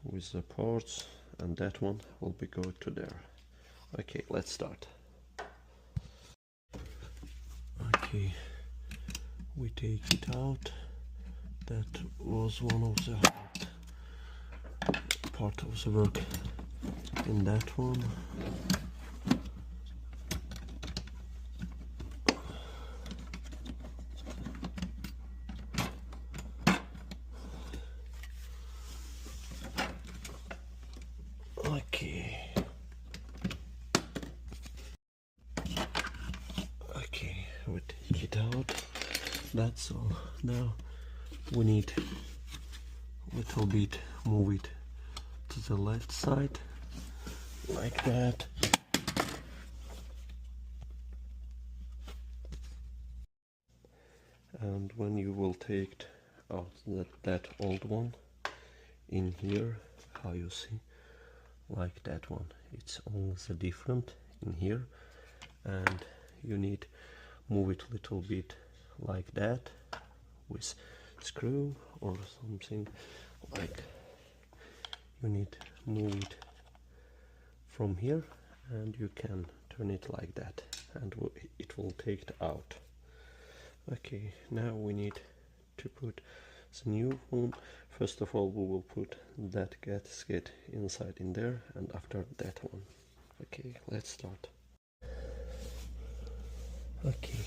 with the ports, and that one will be go to there. Okay, let's start. Okay, we take it out. That was one of the part of the work in that one. Okay, we take it out. That's all. Now we need a little bit move it to the left side like that. And when you will take out that old one in here, how you see, like that one, it's only the different in here, and you need move it a little bit like that with screw or something, like you need move it from here, and you can turn it like that, and it will take it out. Okay, now we need to put the new one. First of all, we will put that gasket inside in there, and after that one. Okay, let's start. Okay,